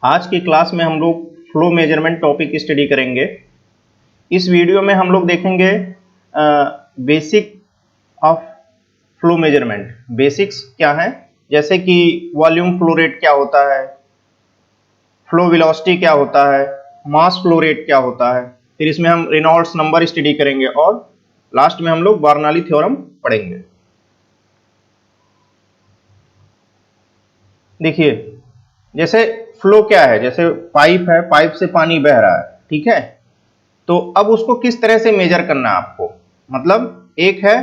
आज की क्लास में हम लोग फ्लो मेजरमेंट टॉपिक स्टडी करेंगे। इस वीडियो में हम लोग देखेंगे basic of flow measurement. Basics क्या है, जैसे कि वॉल्यूम फ्लो रेट क्या होता है, फ्लो वेलोसिटी क्या होता है, मास फ्लो रेट क्या होता है। फिर इसमें हम रेनॉल्ड्स नंबर स्टडी करेंगे और लास्ट में हम लोग बर्नौली थ्योरम पढ़ेंगे। देखिए, जैसे फ्लो क्या है, जैसे पाइप है, पाइप से पानी बह रहा है, ठीक है। तो अब उसको किस तरह से मेजर करना है आपको, मतलब एक है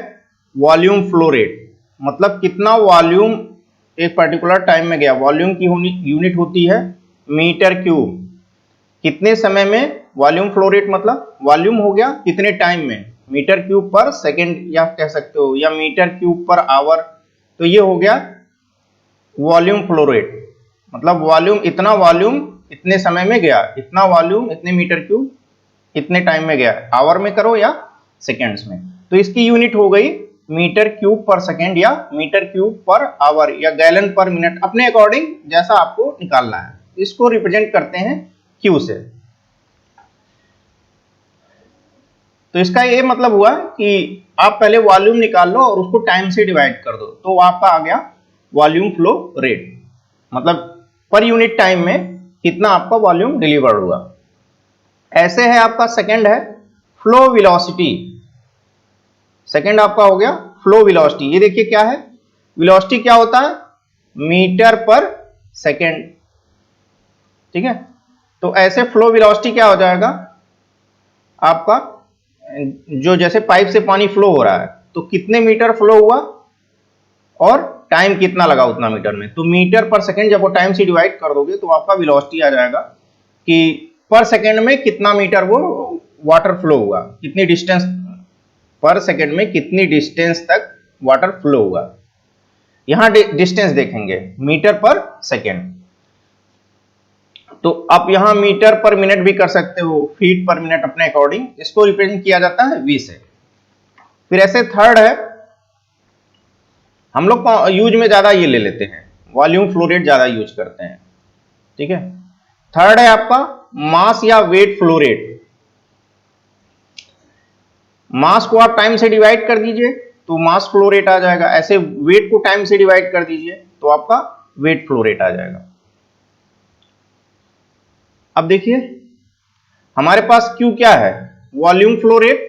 वॉल्यूम फ्लो रेट, मतलब कितना वॉल्यूम एक पर्टिकुलर टाइम में गया। वॉल्यूम की यूनिट होती है मीटर क्यूब। कितने समय में वॉल्यूम फ्लो रेट, मतलब वॉल्यूम हो गया कितने टाइम में, मीटर क्यूब पर सेकेंड या कह सकते हो, या मीटर क्यूब पर आवर। तो ये हो गया वॉल्यूम फ्लो रेट, मतलब वॉल्यूम इतने समय में गया, इतना वॉल्यूम इतने मीटर क्यूब कितने टाइम में गया, आवर में करो या सेकेंड्स में। तो इसकी यूनिट हो गई मीटर क्यूब पर सेकेंड या मीटर क्यूब पर आवर या गैलन पर मिनट, अपने अकॉर्डिंग जैसा आपको निकालना है। इसको रिप्रेजेंट करते हैं क्यू से। तो इसका ये मतलब हुआ कि आप पहले वॉल्यूम निकाल लो और उसको टाइम से डिवाइड कर दो, तो आपका आ गया वॉल्यूम फ्लो रेट, मतलब पर यूनिट टाइम में कितना आपका वॉल्यूम डिलीवर हुआ। ऐसे है आपका सेकंड है फ्लो वेलोसिटी। सेकंड आपका हो गया फ्लो वेलोसिटी। ये देखिए क्या है, वेलोसिटी क्या होता है, मीटर पर सेकंड, ठीक है। तो ऐसे फ्लो वेलोसिटी क्या हो जाएगा आपका, जो जैसे पाइप से पानी फ्लो हो रहा है तो कितने मीटर फ्लो हुआ और टाइम कितना लगा उतना मीटर में। तो मीटर पर सेकंड जब वो टाइम से डिवाइड कर दोगे तो आपका वेलोसिटी आ जाएगा कि पर सेकंड में कितना मीटर वो वाटर फ्लो हुआ, कितनी डिस्टेंस पर सेकंड में कितनी डिस्टेंस तक वाटर फ्लो हुआ। यहां डिस्टेंस देखेंगे मीटर पर सेकंड, तो आप यहां मीटर पर मिनट भी कर सकते हो, फीट पर मिनट, अपने अकॉर्डिंग इसको रिप्रेजेंट किया जाता है वी से। फिर ऐसे थर्ड है, हम लोग यूज में ज्यादा ये ले लेते हैं, वॉल्यूम फ्लो रेट ज्यादा यूज करते हैं, ठीक है। थर्ड है आपका मास या वेट फ्लो रेट। मास को आप टाइम से डिवाइड कर दीजिए तो मास फ्लो रेट आ जाएगा, ऐसे वेट को टाइम से डिवाइड कर दीजिए तो आपका वेट फ्लो रेट आ जाएगा। अब देखिए हमारे पास क्यू क्या है, volume flow rate.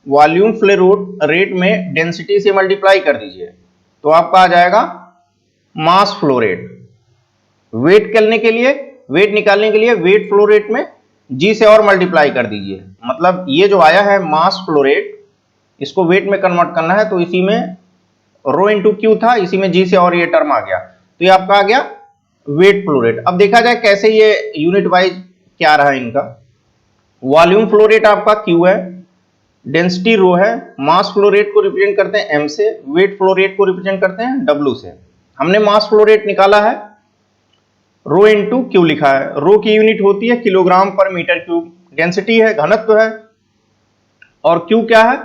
Volume flow rate में डेंसिटी से मल्टीप्लाई कर दीजिए तो आपका आ जाएगा मास फ्लो रेट। वेट करने के लिए, वेट निकालने के लिए वेट फ्लो रेट में जी से और मल्टीप्लाई कर दीजिए, मतलब ये जो आया है मास फ्लो रेट, इसको वेट में कन्वर्ट करना है तो इसी में रो इंटू क्यू था, इसी में जी से और ये टर्म आ गया, तो ये आपका आ गया वेट फ्लो रेट। अब देखा जाए कैसे ये यूनिट वाइज क्या रहा इनका। वॉल्यूम फ्लो रेट आपका क्यू है, डेंसिटी रो है, मास फ्लो रेट को रिप्रेजेंट करते हैं एम से, वेट फ्लो रेट को रिप्रेजेंट करते हैं डब्ल्यू से। हमने मास फ्लो रेट निकाला है, रो इंटू क्यू लिखा है, रो की यूनिट होती है किलोग्राम पर मीटर क्यूब, डेंसिटी है, घनत्व है, और क्यू क्या है,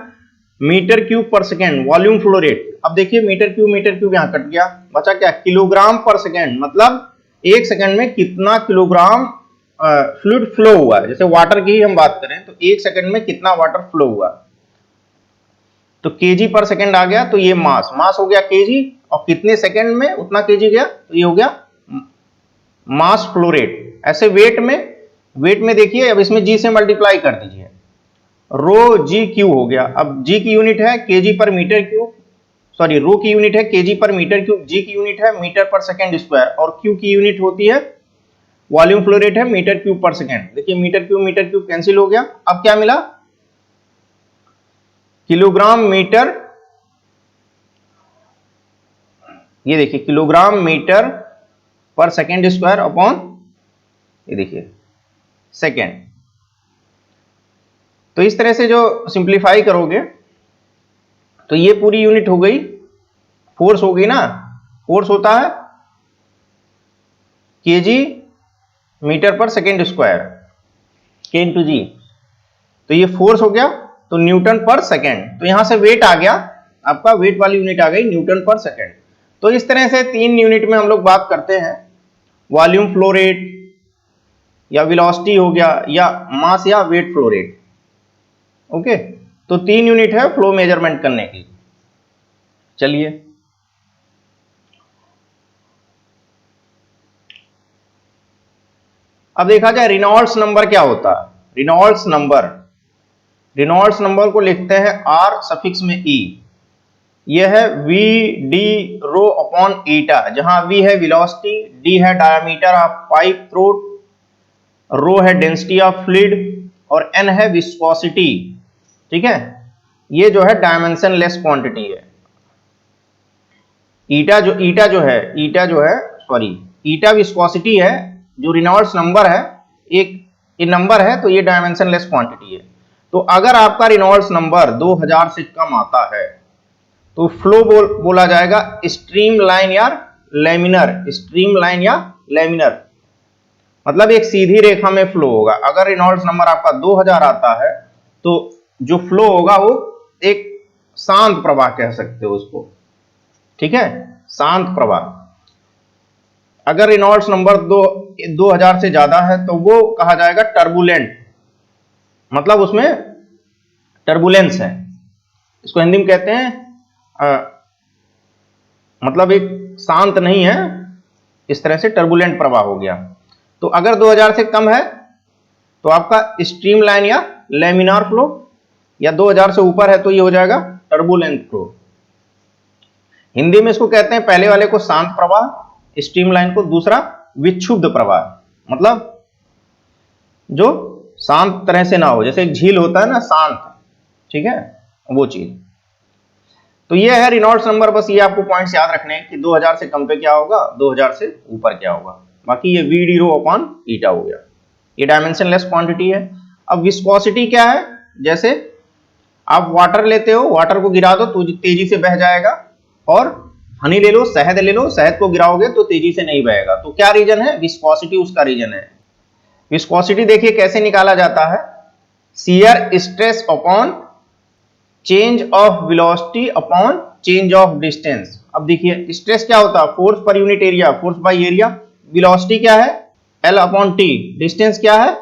मीटर क्यूब पर सेकेंड, वॉल्यूम फ्लो रेट। अब देखिए मीटर क्यूब यहां कट गया, बचा क्या, किलोग्राम पर सेकेंड, मतलब एक सेकंड में कितना किलोग्राम फ्लूइड फ्लो हुआ है। जैसे वाटर की ही हम बात करें तो एक सेकंड में कितना वाटर फ्लो हुआ, तो केजी पर सेकंड आ गया, तो ये मास हो गया केजी, और कितने सेकंड में उतना केजी गया, तो ये हो गया मास फ्लो रेट। ऐसे वेट में देखिए, अब इसमें जी से मल्टीप्लाई कर दीजिए, रो जी क्यू हो गया। अब जी की यूनिट है केजी पर मीटर क्यूब, सॉरी रो की यूनिट है केजी पर मीटर क्यूब, जी की यूनिट है मीटर पर सेकंड स्क्वायर, और क्यू की यूनिट होती है वॉल्यूम फ्लो रेट है मीटर क्यूब पर सेकंड। देखिए मीटर क्यूब कैंसिल हो गया, अब क्या मिला, किलोग्राम मीटर, ये देखिए किलोग्राम मीटर पर सेकंड स्क्वायर अपॉन, ये देखिए सेकंड। तो इस तरह से जो सिंप्लीफाई करोगे तो ये पूरी यूनिट हो गई, फोर्स हो गई ना, फोर्स होता है केजी मीटर पर सेकंड स्क्वायर, के इंटू जी, तो ये फोर्स हो गया, तो न्यूटन पर सेकंड। तो यहां से वेट आ गया, आपका वेट वाली यूनिट आ गई न्यूटन पर सेकंड। तो इस तरह से तीन यूनिट में हम लोग बात करते हैं, वॉल्यूम फ्लो रेट, या वेलोसिटी हो गया, या मास या वेट फ्लो रेट। ओके, तो 3 यूनिट है फ्लो मेजरमेंट करने की। चलिए अब देखा जाए रेनॉल्ड्स नंबर क्या होता है। रेनॉल्ड्स नंबर को लिखते हैं आर सफिक्स में ई। यह है वी डी रो अपॉन ईटा, जहां वी है वेलोसिटी, डी है डायमीटर ऑफ पाइप थ्रोट, रो है डेंसिटी ऑफ फ्लूइड और एन है विस्कोसिटी। ठीक है, ये जो है डायमेंशनलेस क्वांटिटी है। ईटा विस्कोसिटी है। जो रेनॉल्ड्स नंबर है, एक ये नंबर है, तो ये डायमेंशनलेस क्वांटिटी है। तो अगर आपका रेनॉल्ड्स नंबर 2000 से कम आता है तो फ्लो बोला जाएगा स्ट्रीम लाइन या लैमिनर। मतलब एक सीधी रेखा में फ्लो होगा। अगर रेनॉल्ड्स नंबर आपका 2000 आता है तो जो फ्लो होगा वो एक शांत प्रवाह कह सकते हो उसको। ठीक है, शांत प्रवाह। अगर रेनॉल्ड्स नंबर 2000 से ज्यादा है तो वो कहा जाएगा टर्बुलेंट, मतलब उसमें टर्बुलेंस है। इसको हिंदी में कहते हैं मतलब एक शांत नहीं है, इस तरह से टर्बुलेंट प्रवाह हो गया। तो अगर 2000 से कम है तो आपका स्ट्रीम लाइन या लैमिनार फ्लो, या 2000 से ऊपर है तो ये हो जाएगा टर्बुलेंट फ्लो। हिंदी में इसको कहते हैं पहले वाले को शांत प्रवाह, स्ट्रीमलाइन को दूसरा विक्षुब्ध प्रवाह, मतलब जो शांत तरह से ना हो, जैसे एक झील होता है ना शांत, ठीक है, वो चीज। तो ये है रेनॉल्ड्स नंबर। बस ये आपको पॉइंट्स याद रखने हैं कि 2000 से कम पे क्या होगा, 2000 से ऊपर क्या होगा। बाकी ये वी डी रो अपॉन ईटा हो गया, ये डायमेंशनलेस क्वांटिटी है। अब विस्कोसिटी क्या है, जैसे आप वाटर लेते हो, वाटर को गिरा दो तो तेजी से बह जाएगा, और हनी ले लो, शहद ले लो, शहद को गिराओगे तो तेजी से नहीं बहेगा। तो क्या रीजन है, विस्कोसिटी उसका रीजन है। विस्कोसिटी देखिए कैसे निकाला जाता है, shear stress upon change of velocity upon change of distance. अब देखिए स्ट्रेस क्या होता है, force per unit area, force by area. Velocity क्या है, एल अपॉन टी। डिस्टेंस क्या है,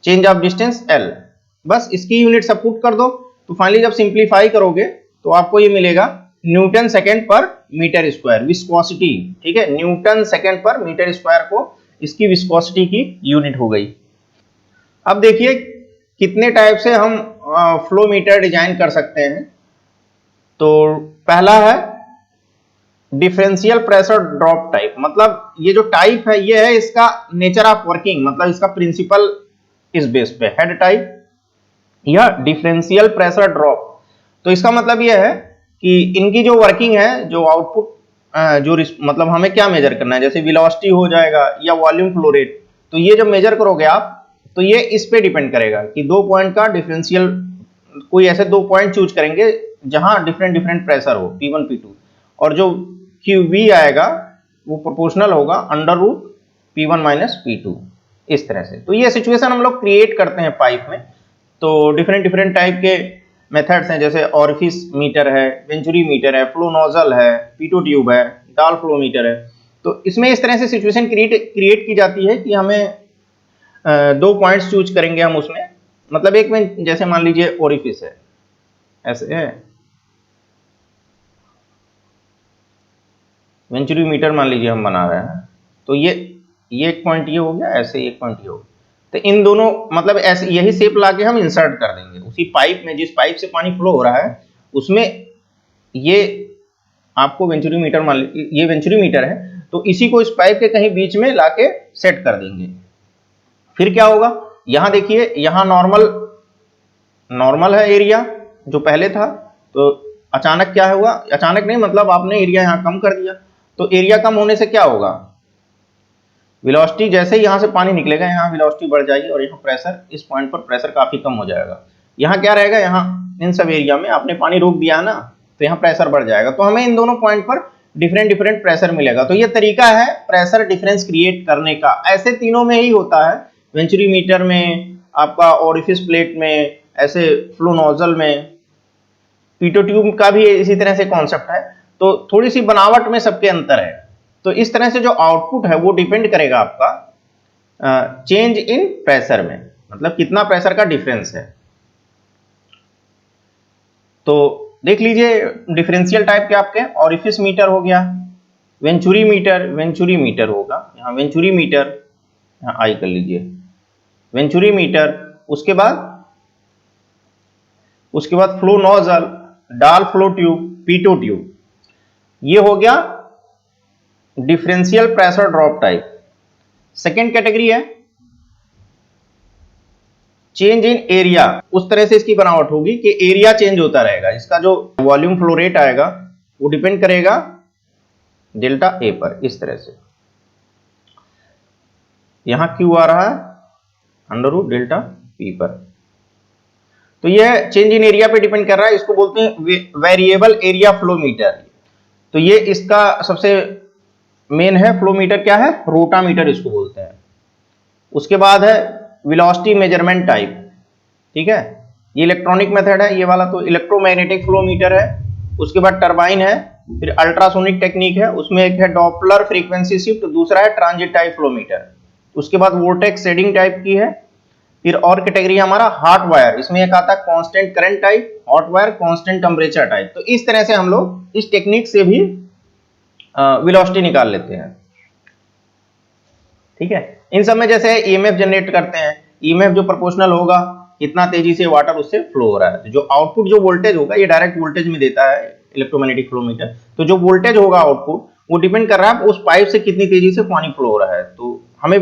चेंज ऑफ डिस्टेंस एल। बस इसकी यूनिट सब पुट कर दो, तो फाइनली जब सिंप्लीफाई करोगे तो आपको ये मिलेगा न्यूटन सेकेंड पर मीटर स्क्वायर विस्कोसिटी। ठीक है, न्यूटन सेकेंड पर मीटर स्क्वायर को इसकी विस्कोसिटी की यूनिट हो गई। अब देखिए कितने टाइप से हम फ्लो मीटर डिजाइन कर सकते हैं। तो पहला है डिफरेंशियल प्रेशर ड्रॉप टाइप, मतलब ये जो टाइप है ये है इसका नेचर ऑफ वर्किंग, मतलब इसका प्रिंसिपल इस बेस पे हेड टाइप या डिफरेंशियल प्रेशर ड्रॉप। तो इसका मतलब ये है कि इनकी जो वर्किंग है, जो आउटपुट मतलब हमें क्या मेजर करना है, जैसे वेलोसिटी हो जाएगा या वॉल्यूम फ्लो रेट। तो ये जब मेजर करोगे आप तो ये इस पे डिपेंड करेगा कि दो पॉइंट का डिफरेंशियल, कोई ऐसे दो पॉइंट चूज करेंगे जहां डिफरेंट प्रेशर हो P1 P2, और जो QV आएगा वो प्रोपोर्शनल होगा under root P1 minus P2, इस तरह से। तो ये सिचुएशन हम लोग क्रिएट करते हैं पाइप में। तो डिफरेंट टाइप के मेथड्स हैं, जैसे ऑरिफिस मीटर है, वेंचुरी मीटर है, फ्लो नोजल है, पीटो ट्यूब है, डाल फ्लो मीटर है। तो इसमें इस तरह से सिचुएशन क्रिएट की जाती है कि हमें दो पॉइंट्स चूज करेंगे हम उसमें, मतलब एक में जैसे मान लीजिए ओरिफिस है, ऐसे है, वेंचुरी मीटर मान लीजिए हम बना रहे हैं, तो ये एक पॉइंट ये हो गया, ऐसे एक पॉइंट ये हो गया। तो इन दोनों मतलब ऐसे यही शेप लाके हम इंसर्ट कर देंगे उसी पाइप में, जिस पाइप से पानी फ्लो हो रहा है उसमें। ये आपको वेंचुरी मीटर मान लीजिए, ये वेंचुरी मीटर है, तो इसी को इस पाइप के कहीं बीच में लाके सेट कर देंगे। फिर क्या होगा, यहां देखिए, यहां नॉर्मल है एरिया जो पहले था, तो अचानक क्या हुआ, अचानक नहीं मतलब आपने एरिया यहां कम कर दिया। तो एरिया कम होने से क्या होगा, वेलोसिटी जैसे ही यहां से पानी निकलेगा यहां वेलोसिटी बढ़ जाएगी, और यहाँ प्रेशर, इस पॉइंट पर प्रेशर काफी कम हो जाएगा। यहाँ क्या रहेगा, यहाँ इन सब एरिया में आपने पानी रोक दिया ना, तो यहाँ प्रेशर बढ़ जाएगा। तो हमें इन दोनों पॉइंट पर डिफरेंट प्रेशर मिलेगा। तो ये तरीका है प्रेशर डिफरेंस क्रिएट करने का। ऐसे तीनों में ही होता है, वेंचुरी मीटर में, आपका ओरिफिस प्लेट में, ऐसे फ्लो नोजल में, पीटो ट्यूब का भी इसी तरह से कॉन्सेप्ट है। तो थोड़ी सी बनावट में सबके अंतर है। तो इस तरह से जो आउटपुट है वो डिपेंड करेगा आपका चेंज इन प्रेशर में, मतलब कितना प्रेशर का डिफरेंस है। तो देख लीजिए डिफरेंशियल टाइप के आपके ऑरिफिस मीटर हो गया, वेंचुरी मीटर होगा, यहाँ वेंचुरी मीटर, यहाँ आई कर लीजिए वेंचुरी मीटर। उसके बाद फ्लो नोजल, डाल फ्लो ट्यूब, पीटो ट्यूब। ये हो गया differential pressure drop type. Second category है चेंज इन एरिया। उस तरह से इसकी बनावट होगी कि एरिया चेंज होता रहेगा, इसका जो वॉल्यूम फ्लो रेट आएगा वो डिपेंड करेगा डेल्टा ए पर, इस तरह से। यहां क्यू आ रहा है अंडर रूट डेल्टा पी पर, तो यह चेंज इन एरिया पे डिपेंड कर रहा है। इसको बोलते हैं वेरिएबल एरिया फ्लो मीटर। तो ये इसका सबसे मेन है फ्लो मीटर, क्या है, रोटामीटर इसको बोलते हैं। उसके बाद है वेलोसिटी मेजरमेंट टाइप, ठीक है, ये इलेक्ट्रॉनिक मेथड है ये वाला, तो इलेक्ट्रोमैग्नेटिक फ्लो मीटर है। उसके बाद टरबाइन है, फिर अल्ट्रासोनिक टेक्निक है, उसमें एक है डॉपलर फ्रीक्वेंसी शिफ्ट, दूसरा है ट्रांजिट टाइप फ्लो मीटर। उसके बाद वोर्टेक्स शेडिंग टाइप की है। फिर और कैटेगरी हमारा हॉट वायर, इसमें एक आता है constant current type, hot wire constant temperature type. तो इस तरह से हम लोग इस टेक्निक से भी वेलोसिटी निकाल लेते हैं, ठीक है। इन सब में जैसे ईएमएफ जनरेट करते हैं, ईएमएफ जो प्रोपोर्शनल होगा कितना तेजी से वाटर उससे फ्लो हो रहा है, तो जो आउटपुट जो वोल्टेज होगा ये डायरेक्ट वोल्टेज में देता है इलेक्ट्रोमैग्नेटिक फ्लो मीटर। तो जो वोल्टेज होगा आउटपुट वो डिपेंड कर रहा है उस पाइप से कितनी तेजी से पानी फ्लो हो रहा है। तो हमें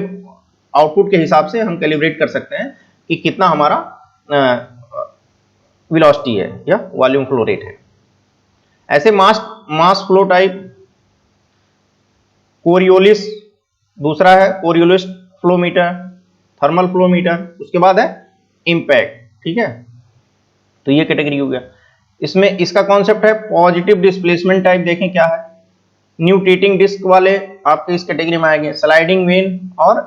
आउटपुट के हिसाब से हम कैलिब्रेट कर सकते हैं कि कितना हमारा वेलोसिटी है या वॉल्यूम फ्लो रेट है। ऐसे मास फ्लो टाइप कोरियोलिस, दूसरा है Coriolis flow meter, thermal flow meter. उसके बाद है इंपैक्ट, ठीक है। तो ये कैटेगरी हो गया। इसमें इसका कॉन्सेप्ट है पॉजिटिव डिस्प्लेसमेंट टाइप। देखें क्या है, न्यूटेटिंग डिस्क वाले आपके इस कैटेगरी में आएंगे, स्लाइडिंग वेन और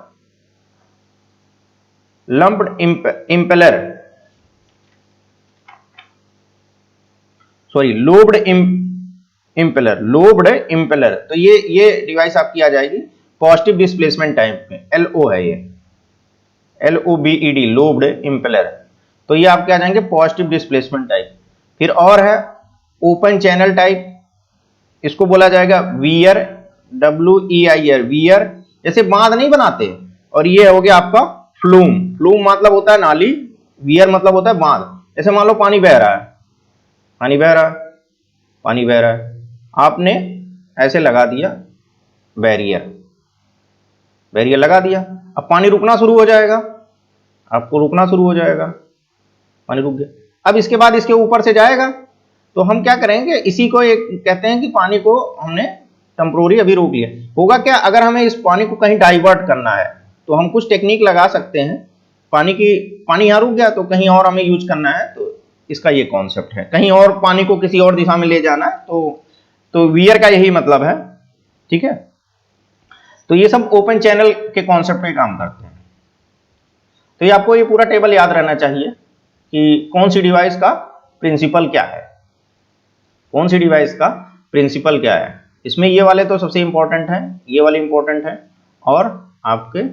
lumped impeller, sorry lobed impeller. तो ये डिवाइस आपकी आ जाएगी पॉजिटिव डिस्प्लेसमेंट टाइप में, LO है ये, LOBED, लोब्ड इम्पेलर। तो ये आपके आ जाएंगे पॉजिटिव डिस्प्लेसमेंट टाइप। फिर और है ओपन चैनल टाइप, इसको बोला जाएगा वियर, WEIR, वियर, जैसे बांध नहीं बनाते। और ये हो गया आपका फ्लूम। फ्लूम मतलब होता है नाली, वियर मतलब होता है बांध। जैसे मान लो पानी बह रहा है, पानी बह रहा है, आपने ऐसे लगा दिया बैरियर लगा दिया, अब पानी रुकना शुरू हो जाएगा, आपको रुकना शुरू हो जाएगा, पानी रुक गया। अब इसके बाद इसके ऊपर से जाएगा, तो हम क्या करेंगे, इसी को एक कहते हैं कि पानी को हमने टेम्पोररी अभी रोक लिया। होगा क्या, अगर हमें इस पानी को कहीं डाइवर्ट करना है तो हम कुछ टेक्निक लगा सकते हैं। पानी यहाँ रुक गया तो कहीं और हमें यूज करना है, तो इसका ये कॉन्सेप्ट है। कहीं और पानी को किसी और दिशा में ले जाना है तो वियर का यही मतलब है, ठीक है। तो ये सब ओपन चैनल के कॉन्सेप्ट पे काम करते हैं। तो ये आपको ये पूरा टेबल याद रहना चाहिए कि कौन सी डिवाइस का प्रिंसिपल क्या है, कौन सी डिवाइस का प्रिंसिपल क्या है। इसमें ये वाले तो सबसे इंपॉर्टेंट है, ये वाले इंपॉर्टेंट है, और आपके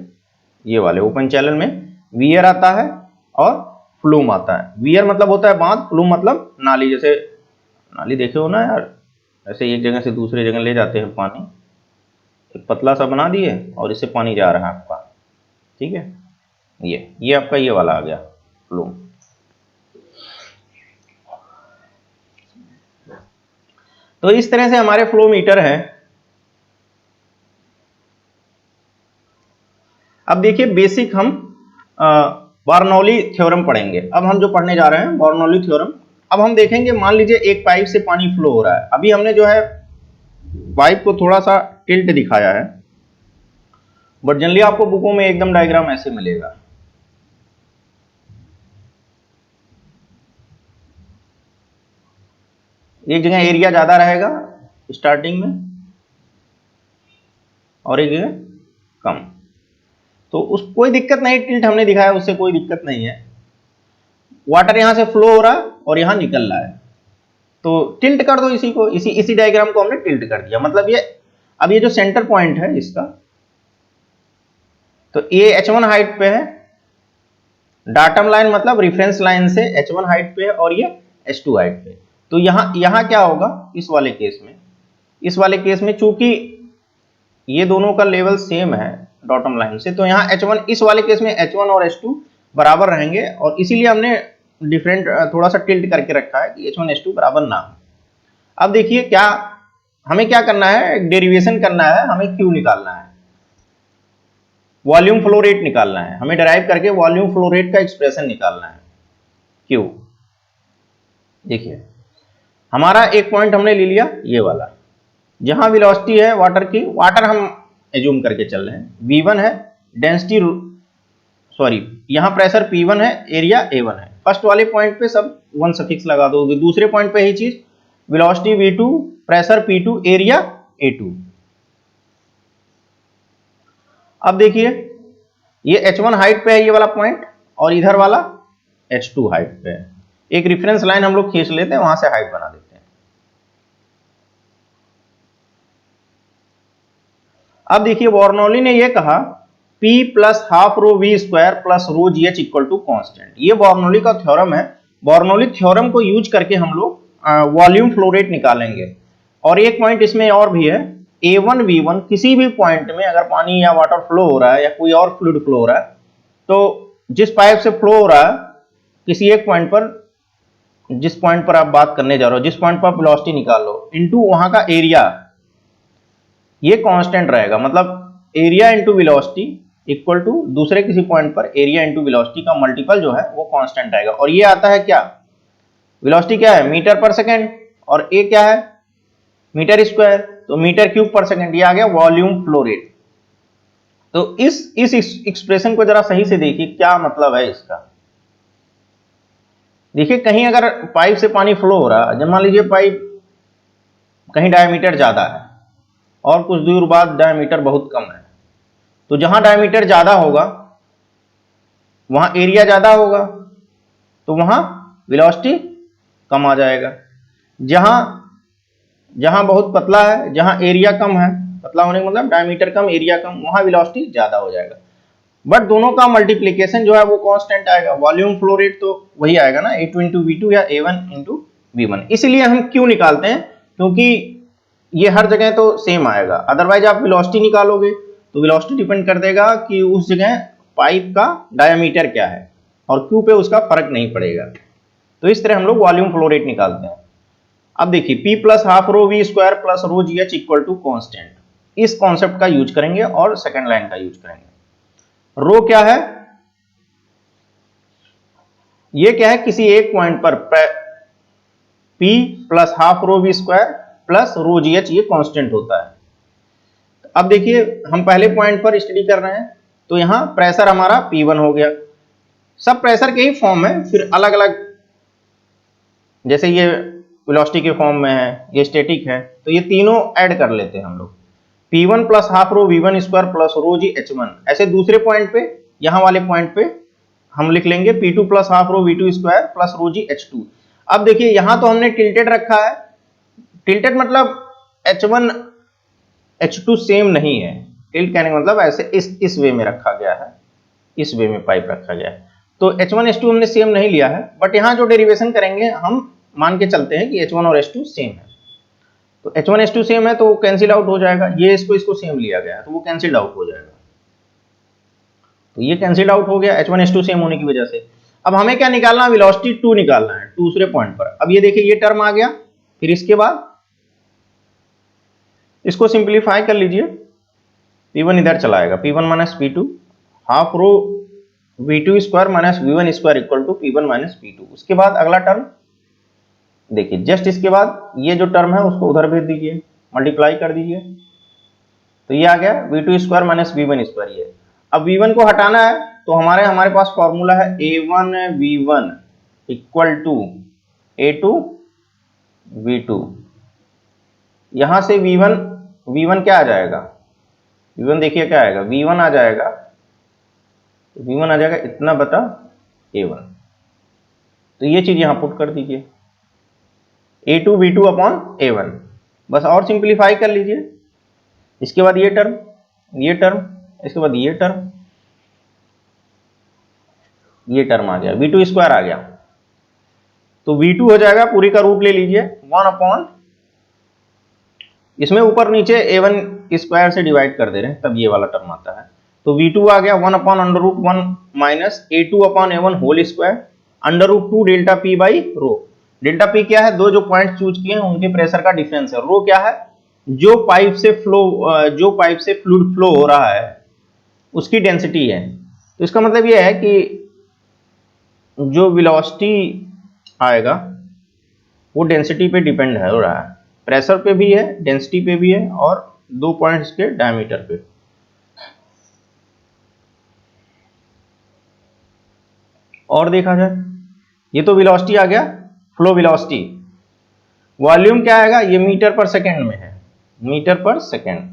ये वाले ओपन चैनल में वियर आता है और फ्लूम आता है। वियर मतलब होता है बांध, फ्लूम मतलब नाली। जैसे नाली देखे हो ना यार, ऐसे एक जगह से दूसरे जगह ले जाते हैं पानी, एक पतला सा बना दिए और इससे पानी जा रहा है आपका, ठीक है। ये आपका ये वाला आ गया फ्लूम। तो इस तरह से हमारे फ्लो मीटर हैं। अब देखिए बेसिक हम बर्नौली थ्योरम पढ़ेंगे। अब हम जो पढ़ने जा रहे हैं बर्नौली थ्योरम। अब हम देखेंगे, मान लीजिए एक पाइप से पानी फ्लो हो रहा है। अभी हमने जो है पाइप को थोड़ा सा टिल्ट दिखाया है, बट जनरली आपको बुकों में एकदम डायग्राम ऐसे मिलेगा। एक जगह एरिया ज्यादा रहेगा स्टार्टिंग में और एक जगह कम, तो उस कोई दिक्कत नहीं, टिल्ट हमने दिखाया उससे कोई दिक्कत नहीं है। वाटर यहां से फ्लो हो रहा है और यहां निकल रहा है, तो टिल्ट कर दो इसी को, इसी डायग्राम को हमने टिल्ट कर दिया। मतलब ये अब ये जो सेंटर पॉइंट है इसका, तो ये H1 हाइट पे है, डाटम लाइन मतलब रेफरेंस लाइन से H1 हाइट पे है और ये H2 हाइट पे। तो यहाँ क्या होगा इस वाले केस में चूंकि ये दोनों का लेवल सेम है डाटम लाइन से, तो यहाँ H1 इस वाले केस में H1 और H2 बराबर रहेंगे, और इसीलिए हमने डिफरेंट थोड़ा सा टिल्ट करके रखा है कि H1 H2 बराबर ना हो। अब देखिए हमें क्या करना है, डेरिवेशन करना है, हमें Q निकालना है, वॉल्यूम फ्लो रेट निकालना है, हमें डिराइव करके वॉल्यूम फ्लो रेट का एक्सप्रेशन निकालना है Q। देखिए हमारा एक पॉइंट हमने ले लिया ये वाला, जहां वेलोसिटी है वाटर हम एज्यूम करके चल रहे हैं, V1 है, डेंसिटी सॉरी यहां प्रेशर P1 है, एरिया A1 है। फर्स्ट वाले पॉइंट पे सब 1 सफिक्स लगा दोगे, दूसरे पॉइंट पे यही चीज, velocity V2, pressure P2, area A2। अब देखिए ये H1 हाइट पे है ये वाला पॉइंट, और इधर वाला H2 हाइट पे है। एक रेफरेंस लाइन हम लोग खींच लेते हैं, वहां से हाइट बना देते हैं। अब देखिए बर्नौली ने ये कहा P plus half rho V square plus rho GH equal to constant. ये बर्नौली का थ्योरम है। बर्नौली थ्योरम को यूज करके हम लोग वॉल्यूम फ्लो रेट निकालेंगे। और एक पॉइंट इसमें और भी है, A1 V1 किसी भी पॉइंट में अगर पानी या वाटर फ्लो हो रहा है या कोई और फ्लूइड फ्लो हो रहा है, तो जिस पाइप से फ्लो हो रहा है किसी एक पॉइंट पर, जिस पॉइंट पर आप बात करने जा रहे हो, जिस पॉइंट पर आप वेलोसिटी निकाल लो, इनटू वहां का एरिया, ये कांस्टेंट रहेगा। मतलब area into velocity equal to दूसरे किसी पॉइंट पर एरिया इंटू वेलोसिटी का मल्टीपल जो है वो कांस्टेंट आएगा। और ये आता है क्या, वेलोसिटी क्या है मीटर पर सेकेंड, और ए क्या है मीटर स्क्वायर, तो मीटर क्यूब पर सेकेंड, ये आ गया वॉल्यूम फ्लो रेट। तो इस एक्सप्रेशन को जरा सही से देखिए क्या मतलब है इसका। देखिए कहीं अगर पाइप से पानी फ्लो हो रहा है, जब मान लीजिए पाइप कहीं डायमीटर ज्यादा है और कुछ दूर बाद डायमीटर बहुत कम है, तो जहां डायमीटर ज्यादा होगा वहां एरिया ज्यादा होगा, तो वहां वेलोसिटी कम आ जाएगा। जहां बहुत पतला है, जहां एरिया कम है, पतला होने का मतलब डायमीटर कम एरिया कम, वहां वेलोसिटी ज्यादा हो जाएगा। बट दोनों का मल्टीप्लीकेशन जो है वो कांस्टेंट आएगा, वॉल्यूम फ्लो रेट तो वही आएगा ना, A2 इंटू V2 या A1 इंटू V1। इसलिए हम क्यों निकालते हैं, क्योंकि ये हर जगह तो सेम आएगा। अदरवाइज आप वेलोसिटी निकालोगे तो वेलोसिटी डिपेंड कर देगा कि उस जगह पाइप का डायमीटर क्या है, और Q पे उसका फर्क नहीं पड़ेगा। तो इस तरह हम लोग वॉल्यूम फ्लो रेट निकालते हैं। अब देखिए P plus half rho V square plus rho GH equal to constant, इस कॉन्सेप्ट का यूज करेंगे और सेकेंड लाइन का यूज करेंगे। रो क्या है, ये क्या है, किसी एक पॉइंट पर P plus half rho V square plus rho GH ये कांस्टेंट होता है। अब देखिए हम पहले पॉइंट पर स्टडी कर रहे हैं, तो यहां प्रेशर हमारा P1 हो गया, सब प्रेशर के ही फॉर्म है, फिर अलग अलग, जैसे ये वेलोसिटी के फॉर्म में है, ये स्टैटिक है, तो ये तीनों ऐड कर लेते हैं हम लोग। P1 plus half rho V1 square plus rho g H1। ऐसे दूसरे पॉइंट पे, यहां वाले पॉइंट पे हम लिख लेंगे P2 plus half rho V2 square plus rho g H2। अब देखिए यहां तो हमने टिल्टेड रखा है, टिल्टेड मतलब H1 H2 सेम नहीं है, टिल्ट कहने का मतलब ऐसे इस वे में रखा गया है, इस वे में पाइप रखा गया है। तो H1 H2 हमने सेम नहीं लिया है, बट यहां जो डेरिवेशन करेंगे हम मान के चलते हैं कि H1 और H2 सेम है। तो H1 H2 सेम है तो कैंसिल आउट हो जाएगा, ये इसको सेम लिया गया है तो वो कैंसिल आउट हो जाएगा। तो ये कैंसिल आउट हो गया H1 H2 सेम होने की वजह से। अब हमें क्या निकालना है, वेलोसिटी 2 निकालना है दूसरे पॉइंट पर। अब ये देखिए ये टर्म आ गया, फिर इसके बाद इसको सिंप्लीफाई कर लीजिए, P1 इधर चला आएगा, P1 minus P2 half rho V2 square minus V1 square equal to P1 minus P2। उसके बाद अगला टर्म देखिए, जस्ट इसके बाद ये जो टर्म है उसको उधर भेज दीजिए, मल्टीप्लाई कर दीजिए, तो ये आ गया V2 square minus V1 square. ये अब V1 को हटाना है तो हमारे पास फॉर्मूला है A1 V1 equal to A2 V2। यहां से V1 क्या आ जाएगा, V1 देखिए क्या आएगा, V1 आ जाएगा, V1 आ जाएगा इतना बता A1। तो ये चीज यहां पुट कर दीजिए, A2 V2 अपॉन A1, बस और सिंप्लीफाई कर लीजिए। इसके बाद ये टर्म, इसके बाद ये टर्म, ये टर्म आ गया, V2 स्क्वायर आ गया। तो V2 हो जाएगा, पूरी का रूट ले लीजिए 1 अपॉन, इसमें ऊपर नीचे A1 स्क्वायर से डिवाइड कर दे रहे हैं तब ये वाला टर्म आता है। तो V2 आ गया 1 upon under root 1 minus A2 upon A1 whole square under root 2 delta P by rho. Delta P क्या है, दो जो पॉइंट चूज किए हैं उनके प्रेशर का डिफरेंस है। रो क्या है, जो पाइप से फ्लूइड फ्लो हो रहा है उसकी डेंसिटी है। तो इसका मतलब यह है कि जो वेलोसिटी आएगा वो डेंसिटी पे डिपेंड हो रहा है, प्रेशर पे भी है, डेंसिटी पे भी है और दो पॉइंट्स के डायमीटर पे। और देखा जाए, ये तो वेलोसिटी आ गया, फ्लो वेलोसिटी। वॉल्यूम क्या आएगा, ये मीटर पर सेकंड में है, मीटर पर सेकंड।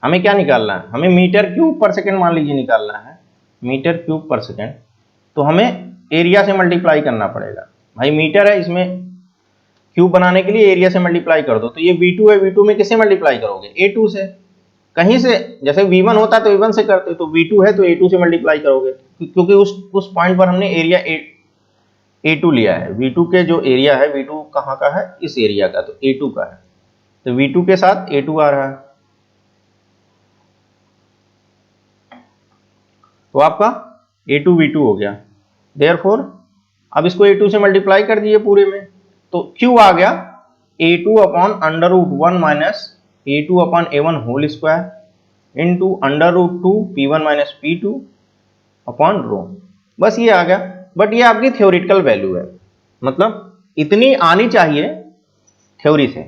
हमें क्या निकालना है, हमें मीटर क्यूब पर सेकंड मान लीजिए निकालना है, मीटर क्यूब पर सेकंड। तो हमें एरिया से मल्टीप्लाई करना पड़ेगा। भाई मीटर है, इसमें क्यूब बनाने के लिए एरिया से मल्टीप्लाई कर दो। तो ये V2 है, V2 में किससे मल्टीप्लाई करोगे, A2 से। कहीं से, जैसे V1 होता तो A1 से करते, तो V2 है तो A2 से मल्टीप्लाई करोगे, क्योंकि उस पॉइंट पर हमने एरिया A2 लिया है। V2 के जो एरिया है, V2 कहाँ का है, इस एरिया का, तो A2 का है। तो V2 के साथ A2 आ रहा है, तो आपका A2 V2 हो गया। देयरफॉर अब इसको A2 से मल्टीप्लाई कर दिए पूरे में, तो Q आ गया A2 upon under root 1 minus A2 upon A1 whole square into under root 2 P1 minus P2 upon rho. बस ये आ गया। बट ये आपकी थ्योरेटिकल वैल्यू है, मतलब इतनी आनी चाहिए थ्योरी से,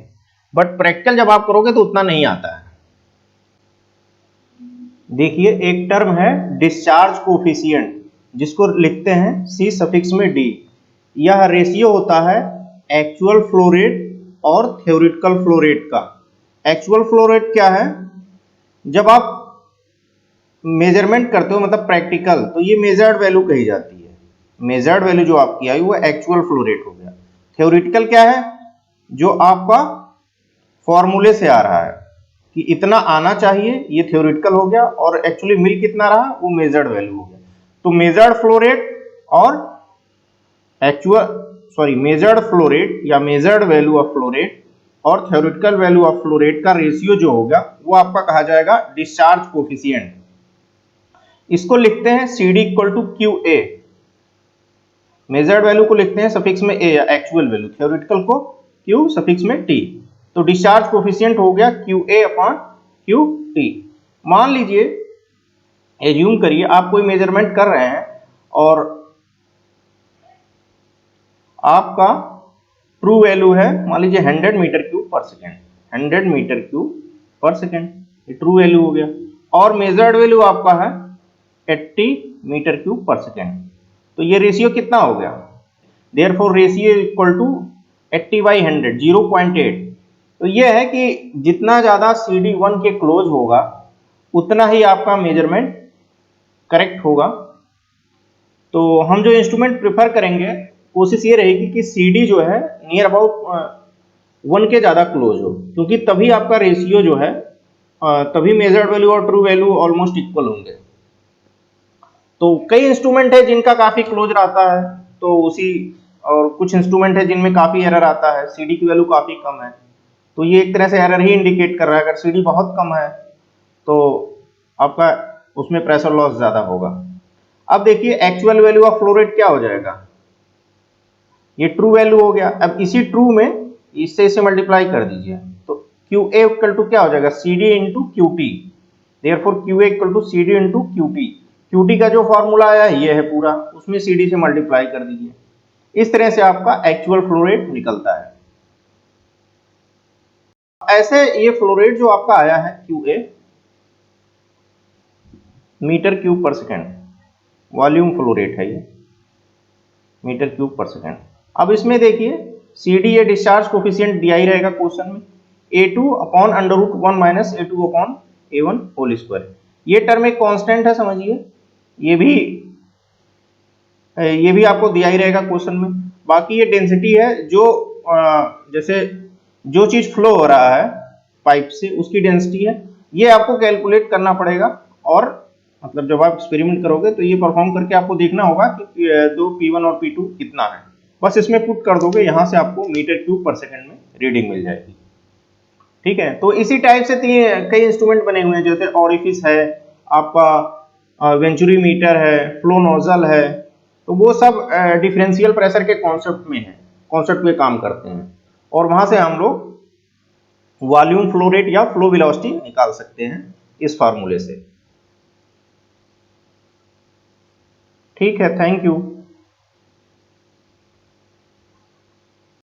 बट प्रैक्टिकल जब आप करोगे तो उतना नहीं आता है। देखिए एक टर्म है डिस्चार्ज कोफिशिएंट, जिसको लिखते हैं C सफिक्स में D। यह रेशियो होता है एक्चुअल फ्लो रेट और थ्योरेटिकल फ्लो रेट का। एक्चुअल फ्लो रेट क्या है, जब आप मेजरमेंट करते हो मतलब प्रैक्टिकल, तो ये मेजर्ड वैल्यू कही जाती है। मेजर्ड वैल्यू जो आपकी आई वो एक्चुअल फ्लो रेट हो गया। थ्योरेटिकल क्या है, जो आपका फॉर्मूले से आ रहा है कि इतना आना चाहिए, ये थ्योरेटिकल हो गया, और एक्चुअली मिल कितना रहा वो मेजर्ड वैल्यू हो गया। तो मेजर्ड फ्लो रेट और मेजर्ड फ्लो रेट या measured value of flow rate और theoretical value of flow rate का रेशियो जो होगा वो आपका कहा जाएगा डिस्चार्ज कोफिशिएंट। इसको लिखते हैं CD equal to QA। Measured value को लिखते हैं सफिक्स में A या एक्चुअल वैल्यू, थ्योरेटिकल को Q सफिक्स में T। तो डिस्चार्ज कोफिशिएंट हो गया QA अपॉन QT। मान लीजिए, एज्यूम करिए आप कोई मेजरमेंट कर रहे हैं और आपका ट्रू वैल्यू है मान लीजिए 100 मीटर क्यूब पर सेकेंड, 100 मीटर क्यूब पर सेकेंड, ये ट्रू वैल्यू हो गया। और मेजर्ड वैल्यू आपका है 80 मीटर क्यूब पर सेकेंड। तो ये रेशियो कितना हो गया, देयरफॉर रेशियो इक्वल टू 80/100, 0.8। तो ये है कि जितना ज्यादा CD1 के क्लोज होगा उतना ही आपका मेजरमेंट करेक्ट होगा। तो हम जो इंस्ट्रूमेंट प्रेफर करेंगे, कोशिश ये रहेगी कि CD जो है नियर अबाउट 1 के ज्यादा क्लोज हो, क्योंकि तभी आपका रेशियो जो है तभी मेजर्ड वैल्यू और ट्रू वैल्यू ऑलमोस्ट इक्वल होंगे। तो कई इंस्ट्रूमेंट है जिनका काफी क्लोज रहता है, तो उसी, और कुछ इंस्ट्रूमेंट है जिनमें काफी एरर आता है, CD की वैल्यू काफी कम है, तो ये एक तरह से एरर ही इंडिकेट कर रहा है। अगर CD बहुत कम है तो आपका उसमें प्रेशर लॉस ज्यादा होगा। अब देखिए actual value of flow rate क्या हो जाएगा, ये ट्रू वैल्यू हो गया। अब इसी ट्रू में इससे मल्टीप्लाई कर दीजिए, तो QA इक्वल टू क्या हो जाएगा, CD into QT। Therefore QA equal to CD into QT। QT का जो फॉर्मूला आया ये है पूरा, उसमें CD से मल्टीप्लाई कर दीजिए। इस तरह से आपका एक्चुअल फ्लो रेट निकलता है। ऐसे ये फ्लो रेट जो आपका आया है QA मीटर क्यूब पर सेकेंड, वॉल्यूम फ्लो रेट है ये, मीटर क्यूब पर सेकेंड। अब इसमें देखिए CD ये डिस्चार्ज कोफिशिएंट दिया ही रहेगा क्वेश्चन में, A2 upon under root 1 minus A2 upon A1 whole square. ये टर्म एक कांस्टेंट है समझिए, ये भी आपको दिया ही रहेगा क्वेश्चन में। बाकी ये डेंसिटी है, जो जैसे जो चीज फ्लो हो रहा है पाइप से उसकी डेंसिटी है, ये आपको कैलकुलेट करना पड़ेगा और मतलब जब आप एक्सपेरिमेंट करोगे तो ये परफॉर्म करके आपको देखना होगा कि दो P1 और P2 कितना है। बस इसमें पुट कर दोगे, यहाँ से आपको मीटर क्यूब पर सेकंड में रीडिंग मिल जाएगी। ठीक है, तो इसी टाइप से कई इंस्ट्रूमेंट बने हुए हैं, जैसे ऑरिफिस है, आपका वेंचुरी मीटर है, फ्लो नोजल है, तो वो सब डिफरेंशियल प्रेशर के कॉन्सेप्ट में है, कॉन्सेप्ट पे काम करते हैं, और वहां से हम लोग वॉल्यूम फ्लो रेट या फ्लो वेलोसिटी निकाल सकते हैं इस फार्मूले से। ठीक है, थैंक यू।